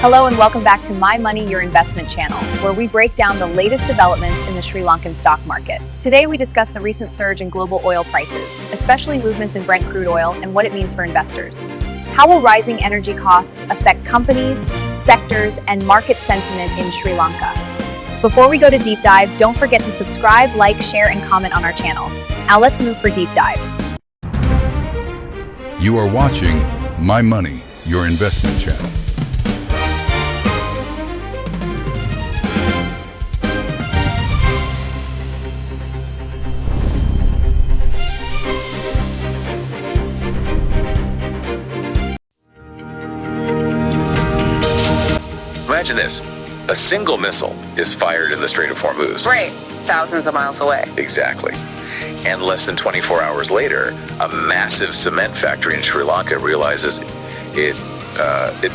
Hello and welcome back to My Money, Your Investment channel, where we break down the latest developments in the Sri Lankan stock market. Today we discuss the recent surge in global oil prices, especially movements in Brent crude oil and what it means for investors. How will rising energy costs affect companies, sectors, and market sentiment in Sri Lanka? Before we go to deep dive, don't forget to subscribe, like, share, and comment on our channel. Now let's move for deep dive. You are watching My Money, Your Investment channel. Imagine this. A single missile is fired in the Strait of Hormuz. Right. Thousands of miles away. Exactly. And less than 24 hours later, a massive cement factory in Sri Lanka realizes it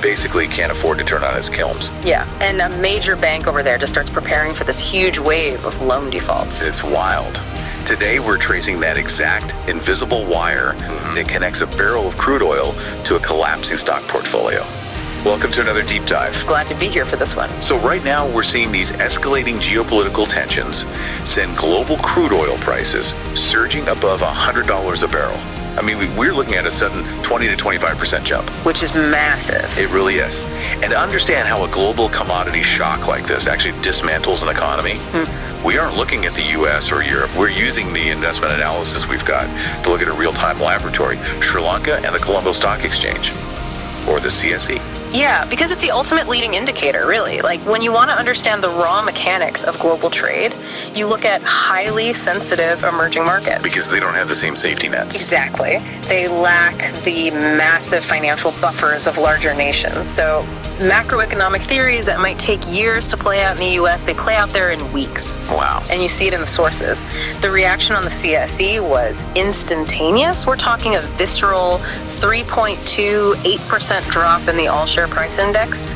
basically can't afford to turn on its kilns. Yeah, and a major bank over there just starts preparing for this huge wave of loan defaults. It's wild. Today, we're tracing that exact invisible wire that connects a barrel of crude oil to a collapsing stock portfolio. Welcome to another deep dive. Glad to be here for this one. So right now, we're seeing these escalating geopolitical tensions send global crude oil prices surging above $100 a barrel. I mean, we're looking at a sudden 20 to 25% jump. Which is massive. It really is. And to understand how a global commodity shock like this actually dismantles an economy, we aren't looking at the US or Europe. We're using the investment analysis we've got to look at a real-time laboratory, Sri Lanka and the Colombo Stock Exchange, or the CSE. Yeah, because it's the ultimate leading indicator, really. Like, when you want to understand the raw mechanics of global trade, you look at highly sensitive emerging markets. Because they don't have the same safety nets. Exactly. They lack the massive financial buffers of larger nations. So macroeconomic theories that might take years to play out in the US, they play out there in weeks. Wow. And you see it in the sources. The reaction on the CSE was instantaneous. We're talking a visceral 3.28% drop in the all-share price index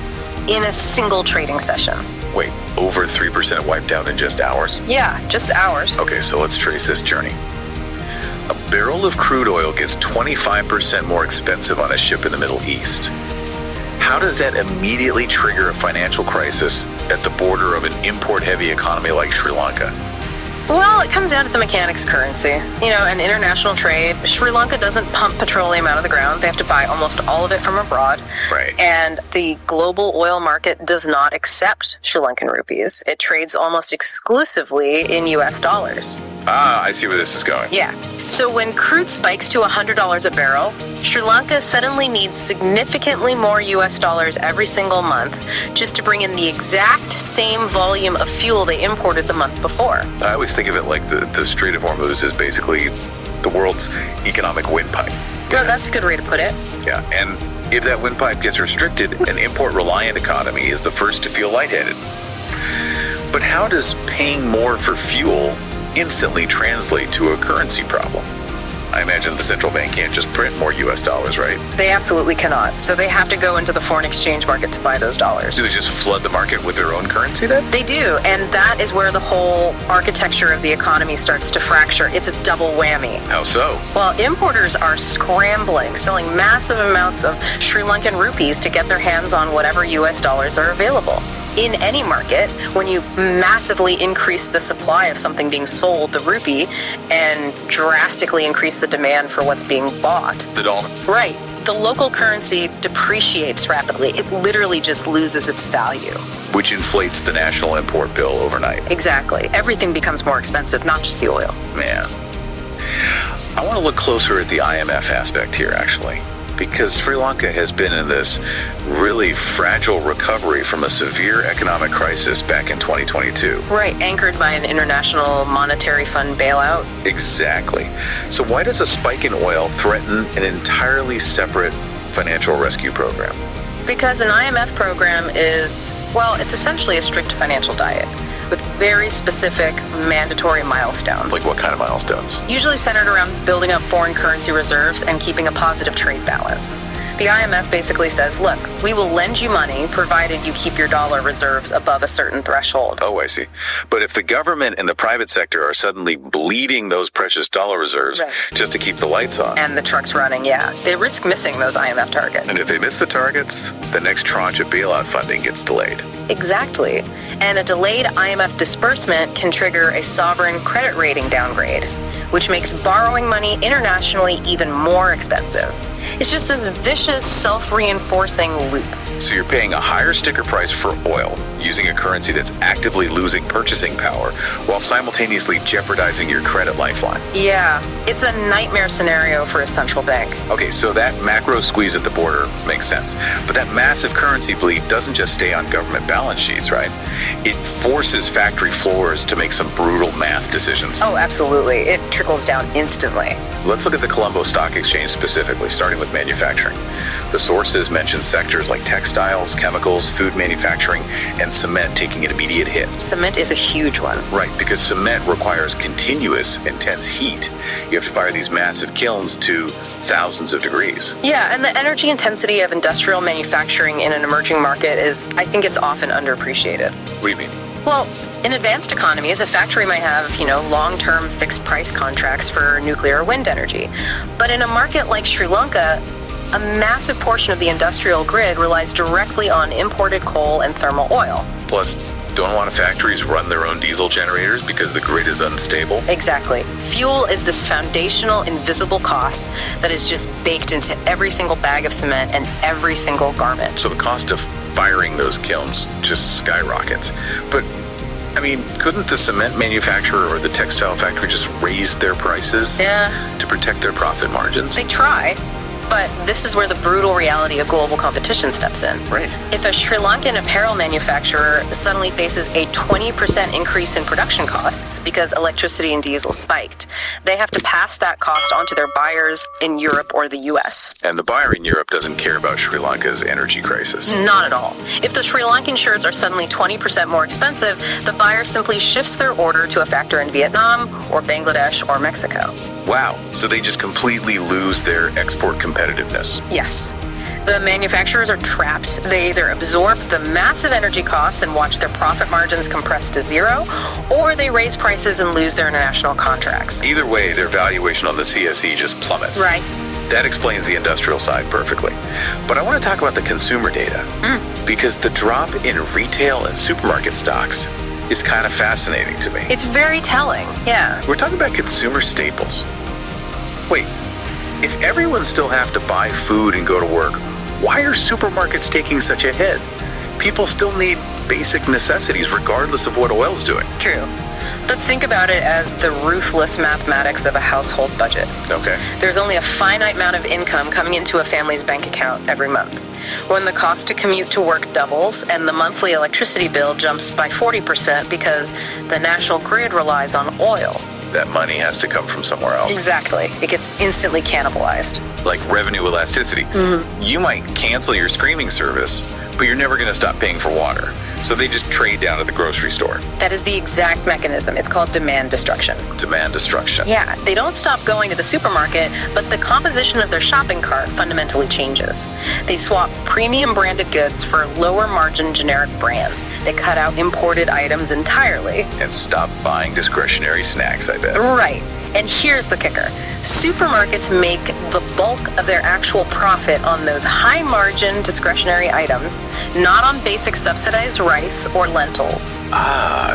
in a single trading session. Wait, over 3% wiped out in just hours? Yeah, just hours. Okay, so let's trace this journey. A barrel of crude oil gets 25% more expensive on a ship in the Middle East. How does that immediately trigger a financial crisis at the border of an import-heavy economy like Sri Lanka? Well, it comes down to the mechanics of currency. You know, an international trade, Sri Lanka doesn't pump petroleum out of the ground. They have to buy almost all of it from abroad. Right. And the global oil market does not accept Sri Lankan rupees. It trades almost exclusively in US dollars. Ah, I see where this is going. Yeah. So when crude spikes to $100 a barrel, Sri Lanka suddenly needs significantly more US dollars every single month just to bring in the exact same volume of fuel they imported the month before. I always think of it like the Strait of Hormuz is basically the world's economic windpipe. Well, that's a good way to put it. Yeah, and if that windpipe gets restricted, an import-reliant economy is the first to feel lightheaded. But how does paying more for fuel instantly translate to a currency problem? I imagine the central bank can't just print more US dollars, right? They absolutely cannot. So they have to go into the foreign exchange market to buy those dollars. Do they just flood the market with their own currency then? They do, and that is where the whole architecture of the economy starts to fracture. It's a double whammy. How so? Well, importers are scrambling, selling massive amounts of Sri Lankan rupees to get their hands on whatever US dollars are available. In any market, when you massively increase the supply of something being sold, the rupee, and drastically increase the demand for what's being bought. The dollar. Right. The local currency depreciates rapidly. It literally just loses its value. Which inflates the national import bill overnight. Exactly. Everything becomes more expensive, not just the oil. Man. I want to look closer at the IMF aspect here, actually. Because Sri Lanka has been in this really fragile recovery from a severe economic crisis back in 2022. Right, anchored by an International Monetary Fund bailout. Exactly. So why does a spike in oil threaten an entirely separate financial rescue program? Because an IMF program is, well, it's essentially a strict financial diet with very specific mandatory milestones. Like what kind of milestones? Usually centered around building up foreign currency reserves and keeping a positive trade balance. The IMF basically says, look, we will lend you money provided you keep your dollar reserves above a certain threshold. Oh, I see. But if the government and the private sector are suddenly bleeding those precious dollar reserves just to keep the lights on. And the trucks running, they risk missing those IMF targets. And if they miss the targets, the next tranche of bailout funding gets delayed. Exactly. And a delayed IMF disbursement can trigger a sovereign credit rating downgrade, which makes borrowing money internationally even more expensive. It's just this vicious, self-reinforcing loop. So you're paying a higher sticker price for oil, using a currency that's actively losing purchasing power, while simultaneously jeopardizing your credit lifeline. Yeah, it's a nightmare scenario for a central bank. Okay, so that macro squeeze at the border makes sense. But that massive currency bleed doesn't just stay on government balance sheets, right? It forces factory floors to make some brutal math decisions. Oh, absolutely. It trickles down instantly. Let's look at the Colombo Stock Exchange specifically, starting with manufacturing. The sources mention sectors like textiles, chemicals, food manufacturing, and cement taking an immediate hit. Cement is a huge one. Right, because cement requires continuous, intense heat. You have to fire these massive kilns to thousands of degrees. Yeah, and the energy intensity of industrial manufacturing in an emerging market I think it's often underappreciated. What do you mean? Well, in advanced economies, a factory might have, long-term fixed price contracts for nuclear or wind energy. But in a market like Sri Lanka, a massive portion of the industrial grid relies directly on imported coal and thermal oil. Plus, don't a lot of factories run their own diesel generators because the grid is unstable? Exactly. Fuel is this foundational, invisible cost that is just baked into every single bag of cement and every single garment. So the cost of firing those kilns just skyrockets. But couldn't the cement manufacturer or the textile factory just raise their prices to protect their profit margins? They try, but this is where the brutal reality of global competition steps in. Right. If a Sri Lankan apparel manufacturer suddenly faces a 20% increase in production costs because electricity and diesel spiked, they have to pass that cost on to their buyers in Europe or the US. And the buyer in Europe doesn't care about Sri Lanka's energy crisis. Not at all. If the Sri Lankan shirts are suddenly 20% more expensive, the buyer simply shifts their order to a factory in Vietnam or Bangladesh or Mexico. Wow, so they just completely lose their export competitiveness. Yes. The manufacturers are trapped. They either absorb the massive energy costs and watch their profit margins compress to zero, or they raise prices and lose their international contracts. Either way, their valuation on the CSE just plummets. Right. That explains the industrial side perfectly. But I want to talk about the consumer data, because the drop in retail and supermarket stocks is kind of fascinating to me. It's very telling, yeah. We're talking about consumer staples. Wait, if everyone still have to buy food and go to work, why are supermarkets taking such a hit? People still need basic necessities regardless of what oil's doing. True. But think about it as the ruthless mathematics of a household budget. Okay. There's only a finite amount of income coming into a family's bank account every month. When the cost to commute to work doubles and the monthly electricity bill jumps by 40% because the national grid relies on oil. That money has to come from somewhere else. Exactly. It gets instantly cannibalized. Like revenue elasticity. You might cancel your streaming service, but you're never going to stop paying for water. So they just trade down at the grocery store. That is the exact mechanism. It's called demand destruction. Demand destruction. Yeah, they don't stop going to the supermarket, but the composition of their shopping cart fundamentally changes. They swap premium branded goods for lower margin generic brands. They cut out imported items entirely. And stop buying discretionary snacks, I bet. Right. And here's the kicker. Supermarkets make the bulk of their actual profit on those high-margin discretionary items, not on basic subsidized rice or lentils.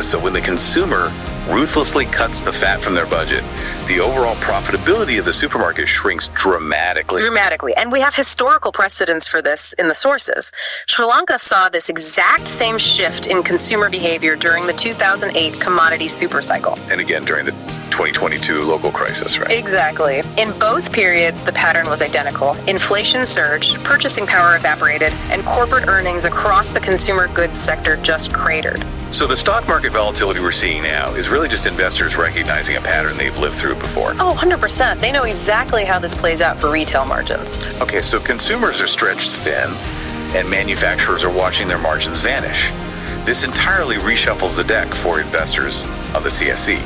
So when the consumer ruthlessly cuts the fat from their budget, the overall profitability of the supermarket shrinks dramatically. Dramatically. And we have historical precedents for this in the sources. Sri Lanka saw this exact same shift in consumer behavior during the 2008 commodity supercycle. And again, during the 2022 local crisis, right? Exactly. In both periods, the pattern was identical. Inflation surged, purchasing power evaporated, and corporate earnings across the consumer goods sector just cratered. So the stock market volatility we're seeing now is really just investors recognizing a pattern they've lived through before. Oh, 100%. They know exactly how this plays out for retail margins. Okay, so consumers are stretched thin, and manufacturers are watching their margins vanish. This entirely reshuffles the deck for investors on the CSE.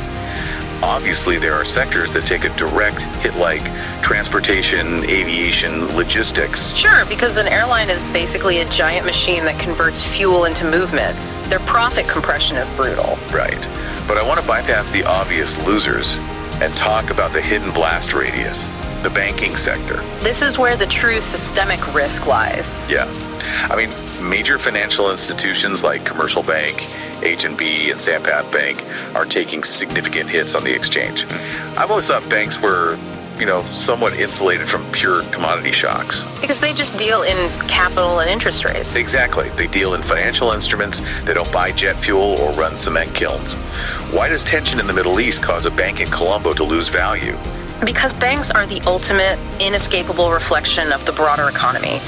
Obviously, there are sectors that take a direct hit like transportation, aviation, logistics. Sure, because an airline is basically a giant machine that converts fuel into movement. Their profit compression is brutal. Right. But I want to bypass the obvious losers and talk about the hidden blast radius, the banking sector. This is where the true systemic risk lies. Yeah. I mean, major financial institutions like Commercial Bank, H&B, and Sampat Bank are taking significant hits on the exchange. I've always thought banks were, somewhat insulated from pure commodity shocks. Because they just deal in capital and interest rates. Exactly. They deal in financial instruments. They don't buy jet fuel or run cement kilns. Why does tension in the Middle East cause a bank in Colombo to lose value? Because banks are the ultimate, inescapable reflection of the broader economy.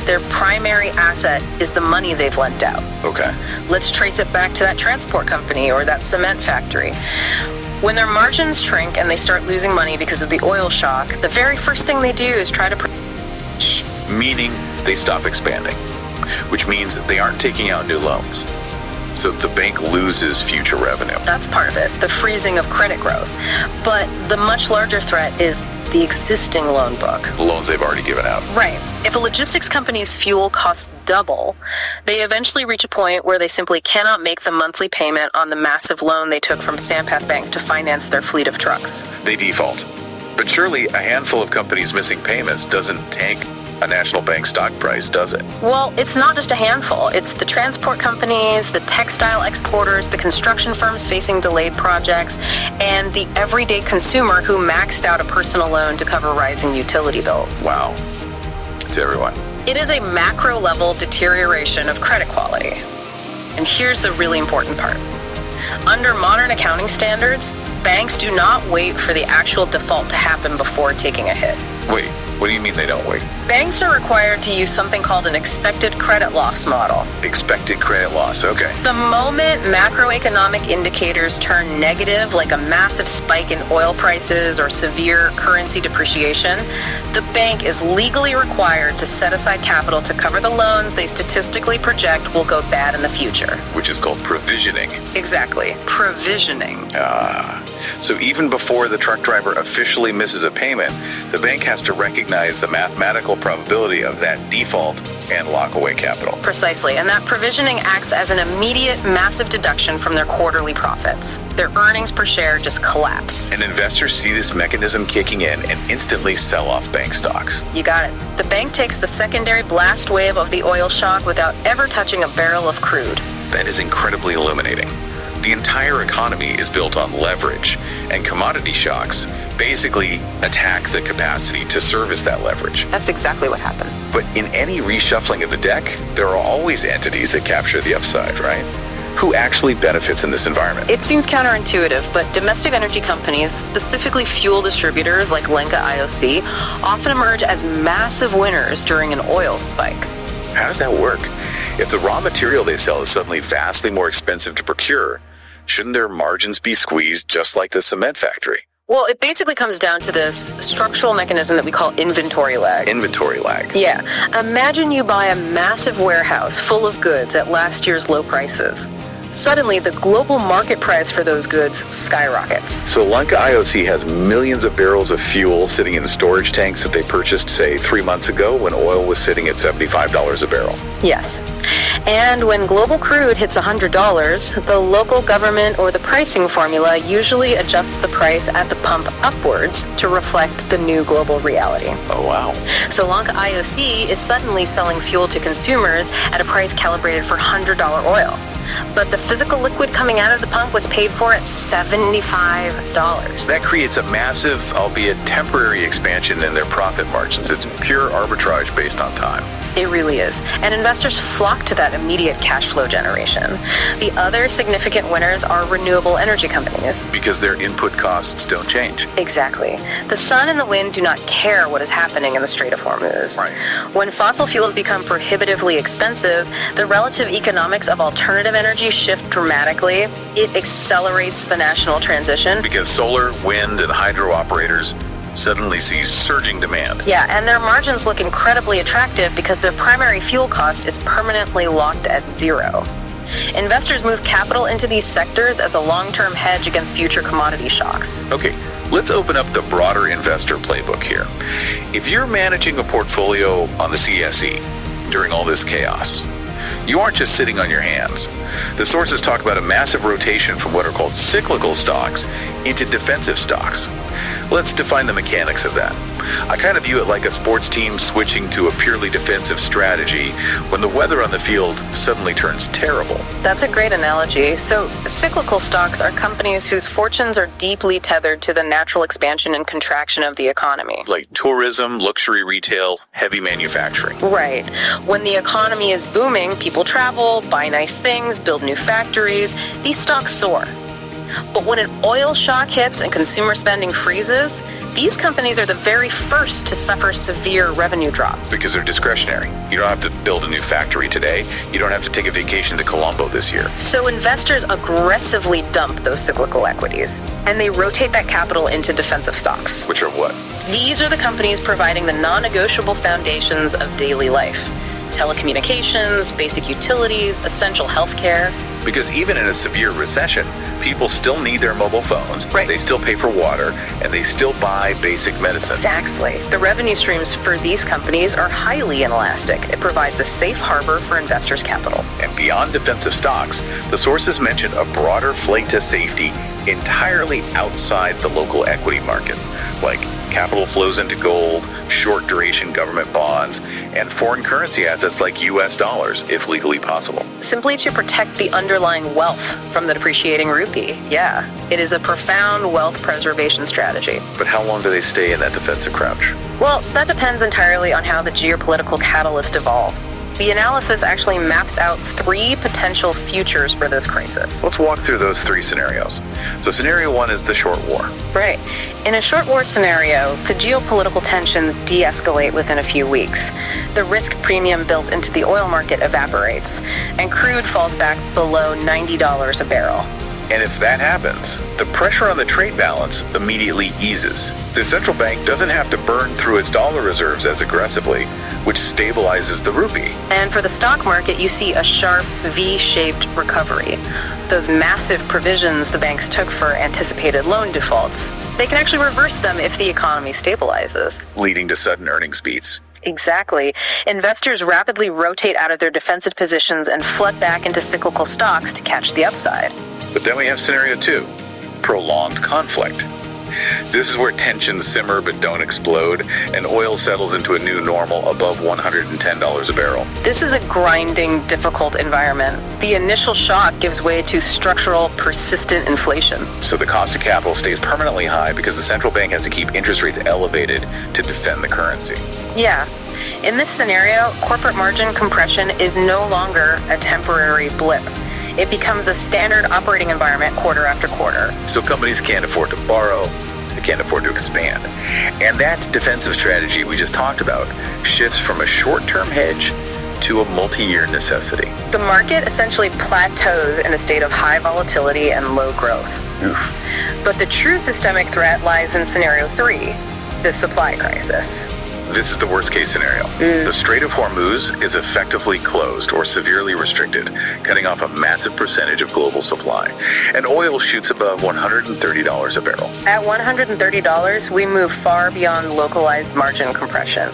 Their primary asset is the money they've lent out. Okay. Let's trace it back to that transport company or that cement factory. When their margins shrink and they start losing money because of the oil shock, the very first thing they do is try to... Meaning they stop expanding, which means they aren't taking out new loans. So the bank loses future revenue. That's part of it, the freezing of credit growth. But the much larger threat is the existing loan book. Loans they've already given out. Right. If a logistics company's fuel costs double, they eventually reach a point where they simply cannot make the monthly payment on the massive loan they took from Sampat Bank to finance their fleet of trucks. They default. But surely a handful of companies missing payments doesn't tank a national bank stock price, does it? Well, it's not just a handful. It's the transport companies, the textile exporters, the construction firms facing delayed projects, and the everyday consumer who maxed out a personal loan to cover rising utility bills. Wow. It's everyone. It is a macro-level deterioration of credit quality. And here's the really important part. Under modern accounting standards, banks do not wait for the actual default to happen before taking a hit. Wait, what do you mean they don't wait? Banks are required to use something called an expected credit loss model. Expected credit loss, okay. The moment macroeconomic indicators turn negative, like a massive spike in oil prices or severe currency depreciation, the bank is legally required to set aside capital to cover the loans they statistically project will go bad in the future. Which is called provisioning. Exactly. Provisioning. So even before the truck driver officially misses a payment, the bank has to recognize the mathematical probability of that default and lock away capital. Precisely, and that provisioning acts as an immediate massive deduction from their quarterly profits. Their earnings per share just collapse. And investors see this mechanism kicking in and instantly sell off bank stocks. You got it. The bank takes the secondary blast wave of the oil shock without ever touching a barrel of crude. That is incredibly illuminating. The entire economy is built on leverage, and commodity shocks basically attack the capacity to service that leverage. That's exactly what happens. But in any reshuffling of the deck, there are always entities that capture the upside, right? Who actually benefits in this environment? It seems counterintuitive, but domestic energy companies, specifically fuel distributors like Sri Lanka IOC, often emerge as massive winners during an oil spike. How does that work? If the raw material they sell is suddenly vastly more expensive to procure, shouldn't their margins be squeezed just like the cement factory? Well, it basically comes down to this structural mechanism that we call inventory lag. Inventory lag. Yeah. Imagine you buy a massive warehouse full of goods at last year's low prices. Suddenly, the global market price for those goods skyrockets. So Lanka IOC has millions of barrels of fuel sitting in storage tanks that they purchased, say, 3 months ago when oil was sitting at $75 a barrel. Yes. And when global crude hits $100, the local government or the pricing formula usually adjusts the price at the pump upwards to reflect the new global reality. Oh, wow. So Lanka IOC is suddenly selling fuel to consumers at a price calibrated for $100 oil. But the physical liquid coming out of the pump was paid for at $75. That creates a massive, albeit temporary, expansion in their profit margins. It's pure arbitrage based on time. It really is. And investors flock to that immediate cash flow generation. The other significant winners are renewable energy companies. Because their input costs don't change. Exactly. The sun and the wind do not care what is happening in the Strait of Hormuz. Right. When fossil fuels become prohibitively expensive, the relative economics of alternative energy shift dramatically. It accelerates the national transition. Because solar, wind, and hydro operators suddenly see surging demand. Yeah, and their margins look incredibly attractive because their primary fuel cost is permanently locked at zero. Investors move capital into these sectors as a long-term hedge against future commodity shocks. Okay, let's open up the broader investor playbook here. If you're managing a portfolio on the CSE during all this chaos, you aren't just sitting on your hands. The sources talk about a massive rotation from what are called cyclical stocks into defensive stocks. Let's define the mechanics of that. I kind of view it like a sports team switching to a purely defensive strategy when the weather on the field suddenly turns terrible. That's a great analogy. So, cyclical stocks are companies whose fortunes are deeply tethered to the natural expansion and contraction of the economy. Like tourism, luxury retail, heavy manufacturing. Right. When the economy is booming, people travel, buy nice things, build new factories. These stocks soar. But when an oil shock hits and consumer spending freezes, these companies are the very first to suffer severe revenue drops. Because they're discretionary. You don't have to build a new factory today. You don't have to take a vacation to Colombo this year. So investors aggressively dump those cyclical equities, and they rotate that capital into defensive stocks. Which are what? These are the companies providing the non-negotiable foundations of daily life. Telecommunications, basic utilities, essential healthcare. Because even in a severe recession, people still need their mobile phones, Right. They still pay for water, and they still buy basic medicine. Exactly. The revenue streams for these companies are highly inelastic. It provides a safe harbor for investors' capital. And beyond defensive stocks, the sources mention a broader flight to safety entirely outside the local equity market, like capital flows into gold, short duration government bonds, and foreign currency assets like US dollars, if legally possible. Simply to protect the underlying wealth from the depreciating rupee. Yeah, it is a profound wealth preservation strategy. But how long do they stay in that defensive crouch? Well, that depends entirely on how the geopolitical catalyst evolves. The analysis actually maps out 3 potential futures for this crisis. Let's walk through those 3 scenarios. So scenario 1 is the short war. Right. In a short war scenario, the geopolitical tensions de-escalate within a few weeks. The risk premium built into the oil market evaporates, and crude falls back below $90 a barrel. And if that happens, the pressure on the trade balance immediately eases. The central bank doesn't have to burn through its dollar reserves as aggressively, which stabilizes the rupee. And for the stock market, you see a sharp V-shaped recovery. Those massive provisions the banks took for anticipated loan defaults, they can actually reverse them if the economy stabilizes. Leading to sudden earnings beats. Exactly. Investors rapidly rotate out of their defensive positions and flood back into cyclical stocks to catch the upside. But then we have scenario 2, prolonged conflict. This is where tensions simmer but don't explode, and oil settles into a new normal above $110 a barrel. This is a grinding, difficult environment. The initial shock gives way to structural, persistent inflation. So the cost of capital stays permanently high because the central bank has to keep interest rates elevated to defend the currency. Yeah. In this scenario, corporate margin compression is no longer a temporary blip. It becomes the standard operating environment quarter after quarter. So companies can't afford to borrow, they can't afford to expand. And that defensive strategy we just talked about shifts from a short-term hedge to a multi-year necessity. The market essentially plateaus in a state of high volatility and low growth. Oof. But the true systemic threat lies in scenario 3, the supply crisis. This is the worst-case scenario. The Strait of Hormuz is effectively closed or severely restricted, cutting off a massive percentage of global supply. And oil shoots above $130 a barrel. At $130, we move far beyond localized margin compression.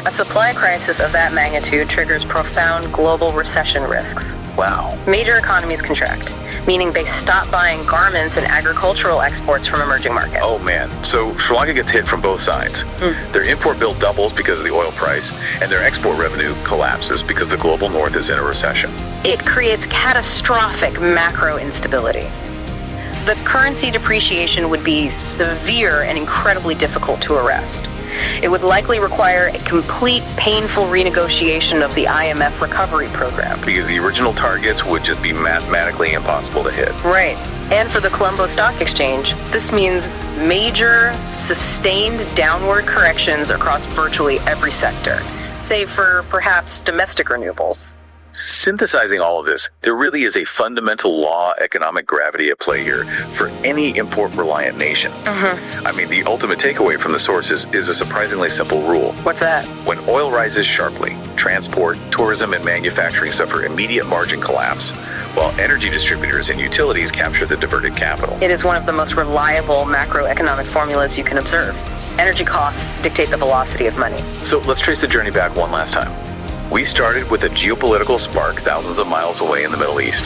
A supply crisis of that magnitude triggers profound global recession risks. Wow. Major economies contract, meaning they stop buying garments and agricultural exports from emerging markets. Oh man. So Sri Lanka gets hit from both sides. Their import bill doubles because of the oil price, and their export revenue collapses because the global north is in a recession. It creates catastrophic macro instability. The currency depreciation would be severe and incredibly difficult to arrest. It would likely require a complete, painful renegotiation of the IMF recovery program. Because the original targets would just be mathematically impossible to hit. Right. And for the Colombo Stock Exchange, this means major, sustained downward corrections across virtually every sector, save for perhaps domestic renewables. Synthesizing all of this, there really is a fundamental law of economic gravity at play here for any import-reliant nation. I mean, the ultimate takeaway from the sources is a surprisingly simple rule. What's that? When oil rises sharply, transport, tourism, and manufacturing suffer immediate margin collapse, while energy distributors and utilities capture the diverted capital. It is one of the most reliable macroeconomic formulas you can observe. Energy costs dictate the velocity of money. So let's trace the journey back one last time. We started with a geopolitical spark thousands of miles away in the Middle East.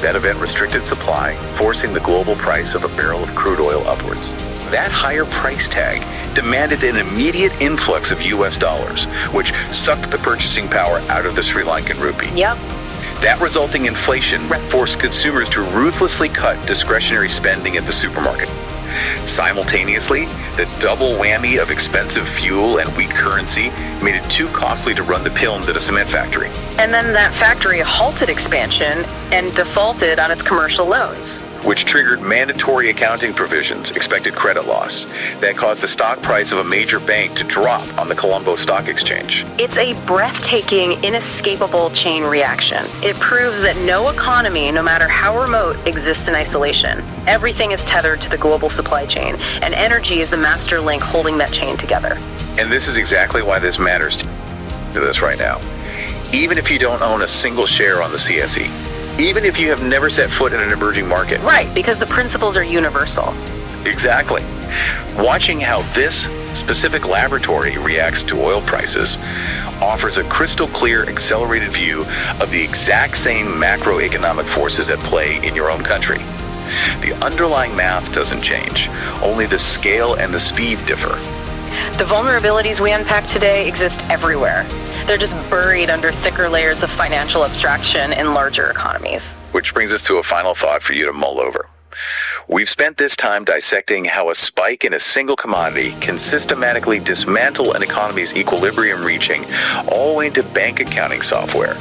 That event restricted supply, forcing the global price of a barrel of crude oil upwards. That higher price tag demanded an immediate influx of US dollars, which sucked the purchasing power out of the Sri Lankan rupee. Yep. That resulting inflation forced consumers to ruthlessly cut discretionary spending at the supermarket. Simultaneously, the double whammy of expensive fuel and weak currency made it too costly to run the kilns at a cement factory. And then that factory halted expansion and defaulted on its commercial loans, which triggered mandatory accounting provisions, expected credit loss, that caused the stock price of a major bank to drop on the Colombo Stock Exchange. It's a breathtaking, inescapable chain reaction. It proves that no economy, no matter how remote, exists in isolation. Everything is tethered to the global supply chain, and energy is the master link holding that chain together. And this is exactly why this matters to this right now. Even if you don't own a single share on the CSE, even if you have never set foot in an emerging market. Right, because the principles are universal. Exactly. Watching how this specific laboratory reacts to oil prices offers a crystal clear, accelerated view of the exact same macroeconomic forces at play in your own country. The underlying math doesn't change, only the scale and the speed differ. The vulnerabilities we unpack today exist everywhere. They're just buried under thicker layers of financial abstraction in larger economies. Which brings us to a final thought for you to mull over. We've spent this time dissecting how a spike in a single commodity can systematically dismantle an economy's equilibrium reaching all the way into bank accounting software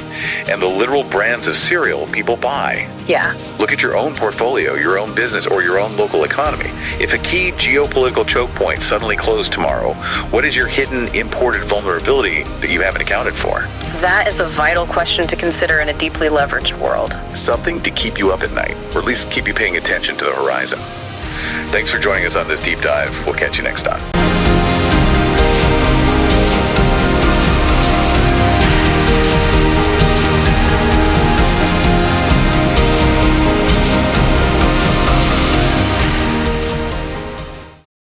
and the literal brands of cereal people buy. Yeah. Look at your own portfolio, your own business, or your own local economy. If a key geopolitical choke point suddenly closed tomorrow, what is your hidden imported vulnerability that you haven't accounted for? That is a vital question to consider in a deeply leveraged world. Something to keep you up at night, or at least keep you paying attention to the horizon. Thanks for joining us on this deep dive. We'll catch you next time.